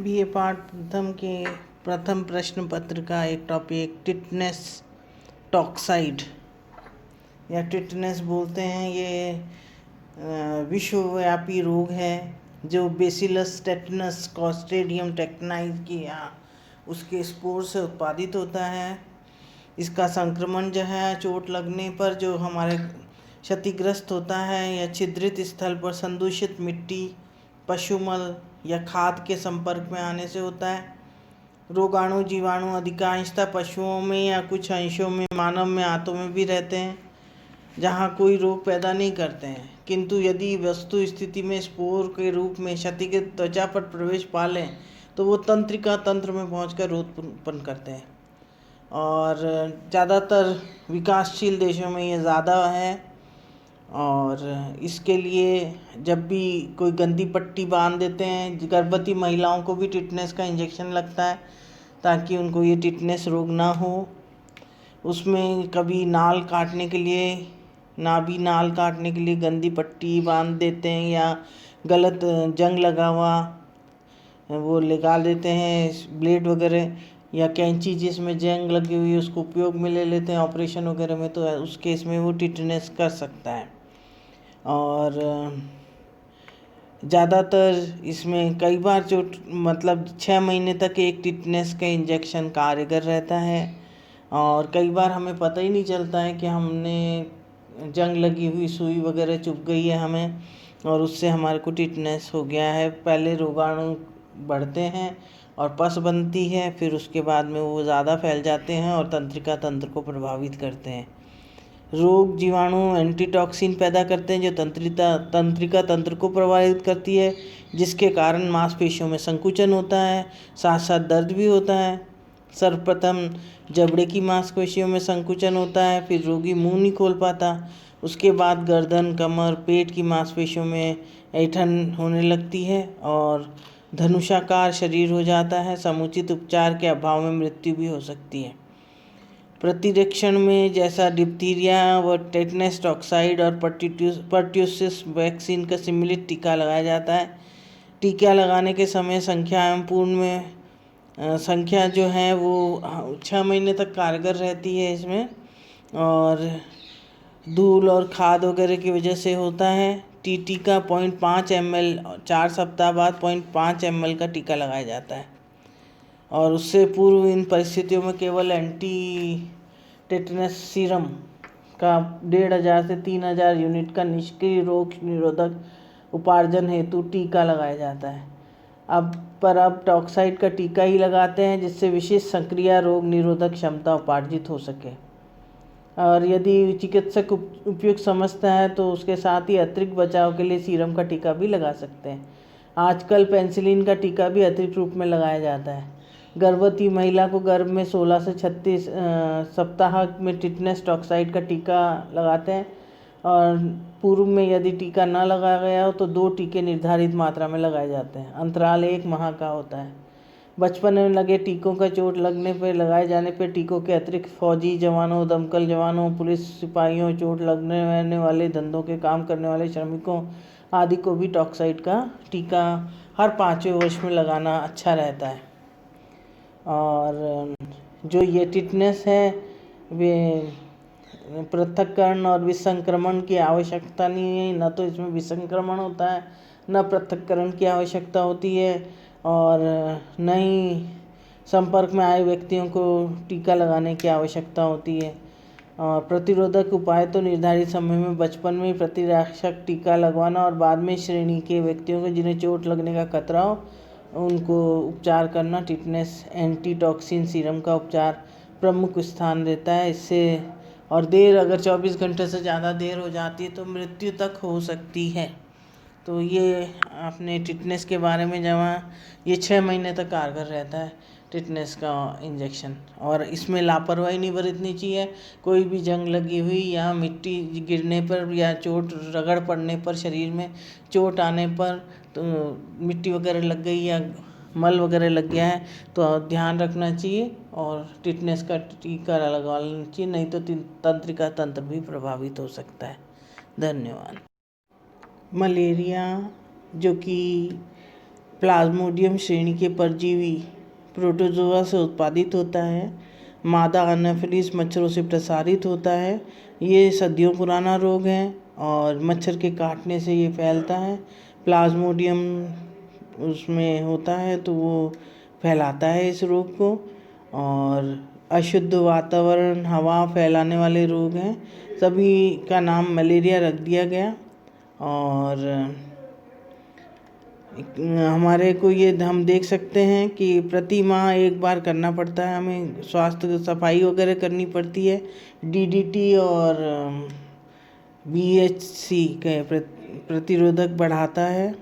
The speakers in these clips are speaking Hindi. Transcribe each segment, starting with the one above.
बीए पाठ प्रथम के प्रथम प्रश्न पत्र का एक टॉपिक टिटनेस टॉक्साइड या टिटनेस बोलते हैं। ये विश्वव्यापी रोग है जो बेसिलस टेटनस क्लॉस्ट्रिडियम टेक्नाई की या उसके स्पोर से उत्पादित होता है। इसका संक्रमण जो है चोट लगने पर जो हमारे क्षतिग्रस्त होता है या छिद्रित स्थल पर संदूषित मिट्टी, पशुमल या खाद के संपर्क में आने से होता है। रोगाणु जीवाणु अधिकांशतः पशुओं में या कुछ अंशों में मानव में आंतों में भी रहते हैं, जहां कोई रोग पैदा नहीं करते हैं, किंतु यदि वस्तु स्थिति में स्पोर के रूप में क्षतिग्रस्त त्वचा पर प्रवेश पा लें तो वो तंत्रिका तंत्र में पहुंचकर रोग उत्पन्न करते हैं। और ज़्यादातर विकासशील देशों में ये ज़्यादा है। और इसके लिए जब भी कोई गंदी पट्टी बांध देते हैं, गर्भवती महिलाओं को भी टिटनेस का इंजेक्शन लगता है ताकि उनको ये टिटनेस रोग ना हो। उसमें कभी नाल काटने के लिए नाभि नाल काटने के लिए गंदी पट्टी बांध देते हैं या गलत जंग लगा हुआ वो लगा देते हैं, ब्लेड वगैरह या कैंची जिसमें जंग लगी हुई है उसको उपयोग में ले लेते हैं ऑपरेशन वगैरह में, तो उस केस में वो टिटनेस कर सकता है। और ज़्यादातर इसमें कई बार जो 6 महीने तक एक टिटनेस का इंजेक्शन कारगर रहता है और कई बार हमें पता ही नहीं चलता है कि हमने जंग लगी हुई सुई वगैरह चुभ गई है हमें और उससे हमारे को टिटनेस हो गया है। पहले रोगाणु बढ़ते हैं और पस बनती है, फिर उसके बाद में वो ज़्यादा फैल जाते हैं और तंत्रिका तंत्र को प्रभावित करते हैं। रोग जीवाणु एंटीटॉक्सिन पैदा करते हैं जो तंत्रिका तंत्र को प्रभावित करती है, जिसके कारण मांसपेशियों में संकुचन होता है, साथ साथ दर्द भी होता है। सर्वप्रथम जबड़े की मांसपेशियों में संकुचन होता है, फिर रोगी मुंह नहीं खोल पाता। उसके बाद गर्दन, कमर, पेट की मांसपेशियों में ऐंठन होने लगती है और धनुषाकार शरीर हो जाता है। समुचित उपचार के अभाव में मृत्यु भी हो सकती है। प्रतिरक्षण में जैसा डिप्थीरिया व टेटनस टॉक्साइड और पर्ट्यूसिस वैक्सीन का सम्मिलित टीका लगाया जाता है। टीका लगाने के समय संख्या एवं पूर्ण में संख्या जो है वो 6 महीने तक कारगर रहती है इसमें, और धूल और खाद वगैरह की वजह से होता है। टीटी का 0.5 ml 4 सप्ताह बाद 0.5 ml का टीका लगाया जाता है और उससे पूर्व इन परिस्थितियों में केवल एंटी टेटनस सीरम का 1500 से 3000 यूनिट का निष्क्रिय रोग निरोधक उपार्जन हेतु टीका लगाया जाता है। अब टॉक्साइड का टीका ही लगाते हैं जिससे विशेष सक्रिय रोग निरोधक क्षमता उपार्जित हो सके। और यदि चिकित्सक उपयुक्त समझता है तो उसके साथ ही अतिरिक्त बचाव के लिए सीरम का टीका भी लगा सकते हैं। आजकल पेनिसिलिन का टीका भी अतिरिक्त रूप में लगाया जाता है। गर्भवती महिला को गर्भ में 16 से 36 सप्ताह में टिटनेस टॉक्साइड का टीका लगाते हैं और पूर्व में यदि टीका न लगाया गया हो तो 2 टीके निर्धारित मात्रा में लगाए जाते हैं। अंतराल 1 माह का होता है। बचपन में लगे टीकों का चोट लगने पर लगाए जाने पर टीकों के अतिरिक्त फौजी जवानों, दमकल जवानों, पुलिस सिपाहियों, चोट लगने वाले धंधों के काम करने वाले श्रमिकों आदि को भी टॉक्साइड का टीका हर 5वें वर्ष में लगाना अच्छा रहता है। और जो ये टिटनेस है वे पृथक्करण और विसंक्रमण की आवश्यकता नहीं है, न तो इसमें विसंक्रमण होता है न पृथक्करण की आवश्यकता होती है और न ही संपर्क में आए व्यक्तियों को टीका लगाने की आवश्यकता होती है। और प्रतिरोधक उपाय तो निर्धारित समय में बचपन में प्रतिरक्षक टीका लगवाना और बाद में श्रेणी के व्यक्तियों को जिन्हें चोट लगने का खतरा हो उनको उपचार करना। टिटनेस एंटीटॉक्सिन सीरम का उपचार प्रमुख स्थान रहता है। इससे और देर अगर 24 घंटे से ज़्यादा देर हो जाती है तो मृत्यु तक हो सकती है। तो ये आपने टिटनेस के बारे में जहाँ ये 6 महीने तक कारगर रहता है टिटनेस का इंजेक्शन, और इसमें लापरवाही नहीं बरतनी चाहिए। कोई भी जंग लगी हुई या मिट्टी गिरने पर या चोट रगड़ पड़ने पर, शरीर में चोट आने पर, तो मिट्टी वगैरह लग गई या मल वगैरह लग गया है तो ध्यान रखना चाहिए और टिटनेस का टीका लगवा लेना चाहिए, नहीं तो तंत्रिका तंत्र भी प्रभावित हो सकता है। धन्यवाद। मलेरिया जो कि प्लाज्मोडियम श्रेणी के परजीवी प्रोटोजोआ से उत्पादित होता है। मादा एनाफिलीज मच्छरों से प्रसारित होता है। ये सदियों पुराना रोग है और मच्छर के काटने से ये फैलता है। प्लाज्मोडियम उसमें होता है तो वो फैलाता है इस रोग को। और अशुद्ध वातावरण, हवा फैलाने वाले रोग हैं। सभी का नाम मलेरिया रख दिया गया। और हमारे को ये हम देख सकते हैं कि प्रति माह एक बार करना पड़ता है, हमें स्वास्थ्य सफाई वगैरह करनी पड़ती है। डीडीटी और बीएचसी के प्रतिरोधक बढ़ाता है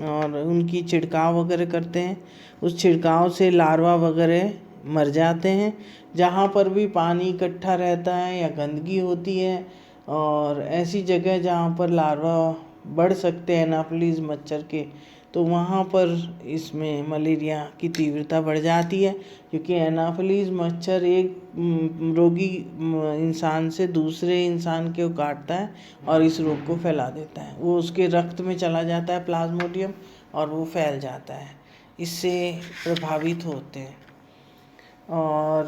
और उनकी छिड़काव वगैरह करते हैं। उस छिड़काव से लार्वा वगैरह मर जाते हैं। जहाँ पर भी पानी इकट्ठा रहता है या गंदगी होती है और ऐसी जगह जहाँ पर लार्वा बढ़ सकते हैं एनाफिलीज मच्छर के, तो वहाँ पर इसमें मलेरिया की तीव्रता बढ़ जाती है। क्योंकि एनाफिलीज मच्छर एक रोगी इंसान से दूसरे इंसान को काटता है और इस रोग को फैला देता है। वो उसके रक्त में चला जाता है प्लाज्मोडियम और वो फैल जाता है, इससे प्रभावित होते हैं। और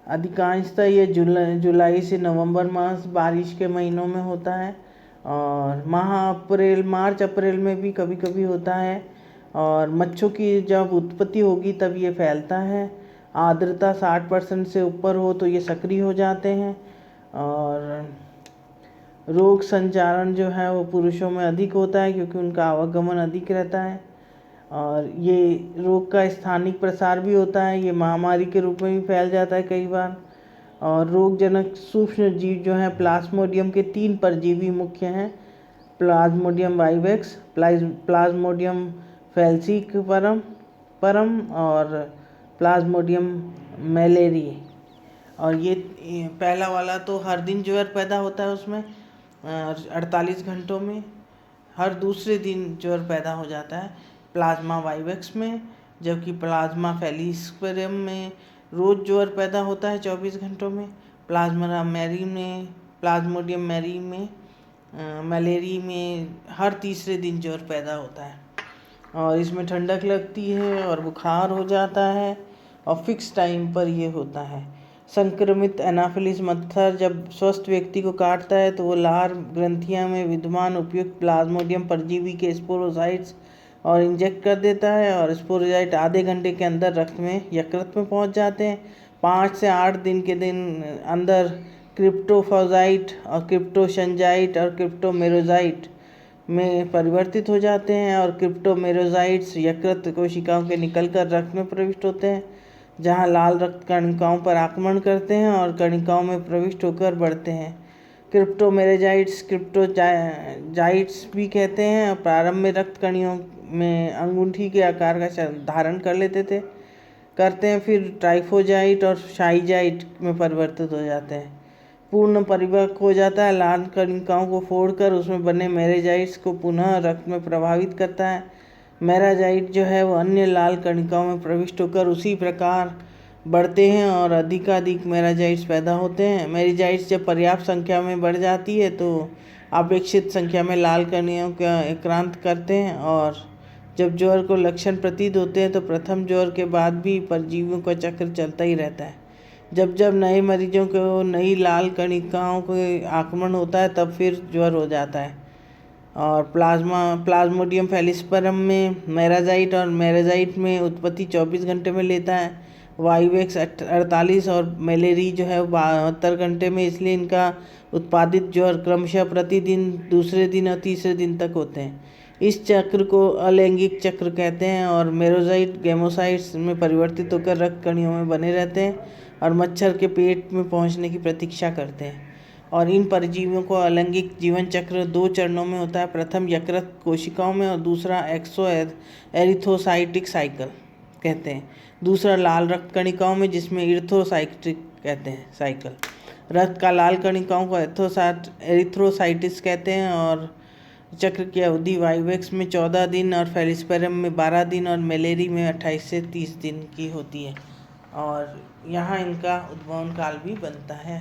अधिकांशतः ये जुलाई से नवंबर मास बारिश के महीनों में होता है और मार्च अप्रैल में भी कभी कभी होता है। और मच्छरों की जब उत्पत्ति होगी तब ये फैलता है। आर्द्रता 60% से ऊपर हो तो ये सक्रिय हो जाते हैं। और रोग संचारण जो है वो पुरुषों में अधिक होता है क्योंकि उनका आवागमन अधिक रहता है। और ये रोग का स्थानिक प्रसार भी होता है, ये महामारी के रूप में भी फैल जाता है कई बार। और रोगजनक सूक्ष्म जीव जो हैं प्लाज्मोडियम के 3 परजीवी मुख्य हैं। प्लाज्मोडियम वाइवेक्स, प्लाज्मोडियम फैल्सीपरम और प्लाज्मोडियम मैलेरिए। और ये पहला वाला तो हर दिन ज्वर पैदा होता है उसमें 48 घंटों में, हर दूसरे दिन ज्वर पैदा हो जाता है प्लाज्मा वाइवेक्स में। जबकि प्लाज्मा फैलिस्परम में रोज़ ज्वर पैदा होता है 24 घंटों में। प्लाज्मोडियम मैलेरी में हर तीसरे दिन ज्वर पैदा होता है और इसमें ठंडक लगती है और बुखार हो जाता है और फिक्स टाइम पर ये होता है। संक्रमित एनाफिलीज मच्छर जब स्वस्थ व्यक्ति को काटता है तो वो लार ग्रंथियां में विद्यमान उपयुक्त प्लाज्मोडियम परजीवी के स्पोरोसाइट्स और इंजेक्ट कर देता है और स्पोरोसाइट आधे घंटे के अंदर रक्त में यकृत में पहुंच जाते हैं। 5 से 8 दिन के अंदर क्रिप्टोफाजाइट और क्रिप्टोशंजाइट और क्रिप्टोमेरोजाइट में परिवर्तित हो जाते हैं। और क्रिप्टोमेरोजाइट्स यकृत कोशिकाओं के निकलकर रक्त में प्रविष्ट होते हैं, जहां लाल रक्त कणिकाओं पर आक्रमण करते हैं और कणिकाओं में प्रविष्ट होकर बढ़ते हैं। क्रिप्टोमेरोजाइट्स क्रिप्टोजाइट्स भी कहते हैं और प्रारंभ में रक्त कणियों में अंगूठी के आकार का धारण करते हैं, फिर ट्राइफोजाइट और शाइजाइट में परिवर्तित हो जाते हैं। पूर्ण परिपक्व हो जाता है, लाल कणिकाओं को फोड़कर उसमें बने मेरेजाइट्स को पुनः रक्त में प्रभावित करता है। मेराजाइट जो है वो अन्य लाल कणिकाओं में प्रविष्ट होकर उसी प्रकार बढ़ते हैं और अधिकाधिक मेराजाइट्स पैदा होते हैं। मेराजाइट्स जब पर्याप्त संख्या में बढ़ जाती है तो अपेक्षित संख्या में लाल कणियों का आक्रांत करते हैं और जब ज्वर को लक्षण प्रतीत होते हैं तो प्रथम ज्वर के बाद भी परजीवियों का चक्र चलता ही रहता है। जब जब नए मरीजों को नई लाल कणिकाओं के आक्रमण होता है तब फिर ज्वर हो जाता है। और प्लाज्मोडियम फैलिस्परम में मेराजाइट और मेराजाइट में उत्पत्ति 24 घंटे में लेता है, वाइवेक्स 48 और मैलेरी जो है 72 घंटे में। इसलिए इनका उत्पादित ज्वर क्रमशः प्रतिदिन, दूसरे दिन और तीसरे दिन तक होते हैं। इस चक्र को अलैंगिक चक्र कहते हैं और मेरोजाइट गैमोसाइट्स में परिवर्तित होकर रक्त कणियों में बने रहते हैं और मच्छर के पेट में पहुंचने की प्रतीक्षा करते हैं। और इन परजीवियों को अलैंगिक जीवन चक्र 2 चरणों में होता है, प्रथम यकृत कोशिकाओं में और दूसरा एरिथ्रोसाइटिक साइकिल कहते हैं, दूसरा लाल रक्त कणिकाओं में जिसमें इरिथ्रोसाइटिक कहते हैं साइकिल। रक्त का लाल कणिकाओं को एरिथ्रोसाइटिस कहते हैं। और चक्र की अवधि वाइवेक्स में 14 दिन और फैलिस्पेरम में 12 दिन और मैलेरी में 28 से 30 दिन की होती है। और यहाँ इनका उद्भवन काल भी बनता है।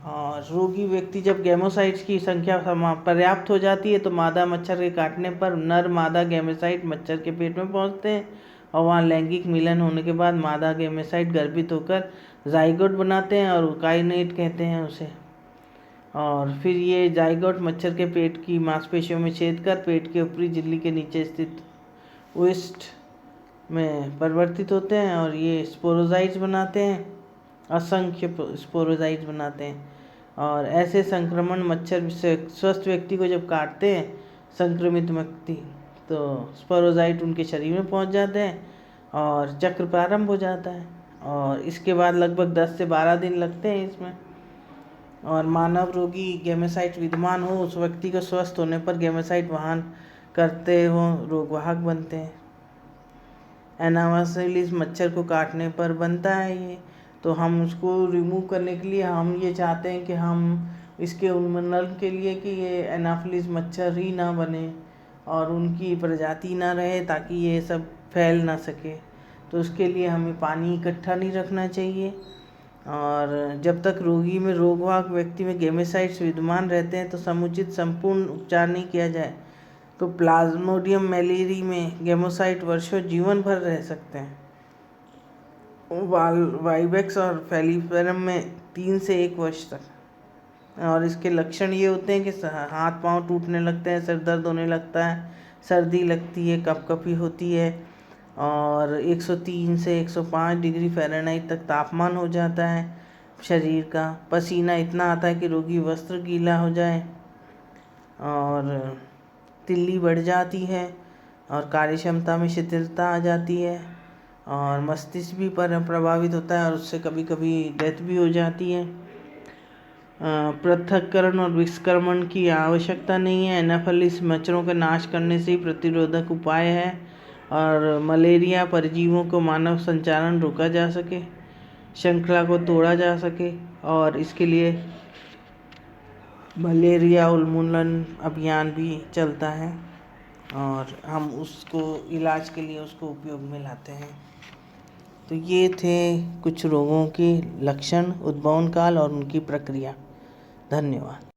और रोगी व्यक्ति जब गैमोसाइट्स की संख्या पर्याप्त हो जाती है तो मादा मच्छर के काटने पर नर मादा गैमेसाइट मच्छर के पेट में पहुंचते हैं और वहां लैंगिक मिलन होने के बाद मादा गैमेसाइट गर्भित होकर जाइगोट बनाते हैं और काइनेट कहते हैं उसे। और फिर ये जाइगोट मच्छर के पेट की मांसपेशियों में छेद कर पेट के ऊपरी झिल्ली के नीचे स्थित ओस्ट में परिवर्तित होते हैं और ये स्पोरोजाइट्स बनाते हैं, असंख्य स्पोरोजाइट्स बनाते हैं। और ऐसे संक्रमण मच्छर से स्वस्थ व्यक्ति को जब काटते हैं संक्रमित व्यक्ति, तो स्पोरोजाइट उनके शरीर में पहुंच जाते हैं और चक्र प्रारंभ हो जाता है। और इसके बाद लगभग 10 से 12 दिन लगते हैं इसमें। और मानव रोगी गैमेसाइट विद्यमान हो उस व्यक्ति को स्वस्थ होने पर गैमेसाइट वहन करते हो रोगवाहक बनते हैं। एनाफिलिस मच्छर को काटने पर बनता है ये, तो हम उसको रिमूव करने के लिए हम ये चाहते हैं कि हम इसके उन्मूलन के लिए कि ये एनाफिलिस मच्छर ही ना बने और उनकी प्रजाति ना रहे ताकि ये सब फैल ना सके। तो उसके लिए हमें पानी इकट्ठा नहीं रखना चाहिए। और जब तक रोगी में रोगवाहक व्यक्ति में गैमेसाइट्स विद्यमान रहते हैं तो समुचित संपूर्ण उपचार नहीं किया जाए तो प्लाज्मोडियम मैलेरी में गैमोसाइट वर्षों जीवन भर रह सकते हैं। वाइवेक्स और फैलिफेरम में 3 से 1 वर्ष तक। और इसके लक्षण ये होते हैं कि हाथ पांव टूटने लगते हैं, सिर दर्द होने लगता है, सर्दी लगती है, कपकपी होती है और 103 से 105 डिग्री फ़ारेनहाइट तक तापमान हो जाता है शरीर का। पसीना इतना आता है कि रोगी वस्त्र गीला हो जाए और तिल्ली बढ़ जाती है और कार्यक्षमता में शिथिलता आ जाती है और मस्तिष्क भी प्रभावित होता है और उससे कभी कभी डेथ भी हो जाती है। पृथक्करण और विष्क्रमण की आवश्यकता नहीं है। एनाफिलिस मच्छरों का नाश करने से ही प्रतिरोधक उपाय है और मलेरिया परजीवों को मानव संचारण रोका जा सके, श्रृंखला को तोड़ा जा सके और इसके लिए मलेरिया उन्मूलन अभियान भी चलता है और हम उसको इलाज के लिए उसको उपयोग में लाते हैं। तो ये थे कुछ रोगों के लक्षण, उद्भवन काल और उनकी प्रक्रिया। धन्यवाद।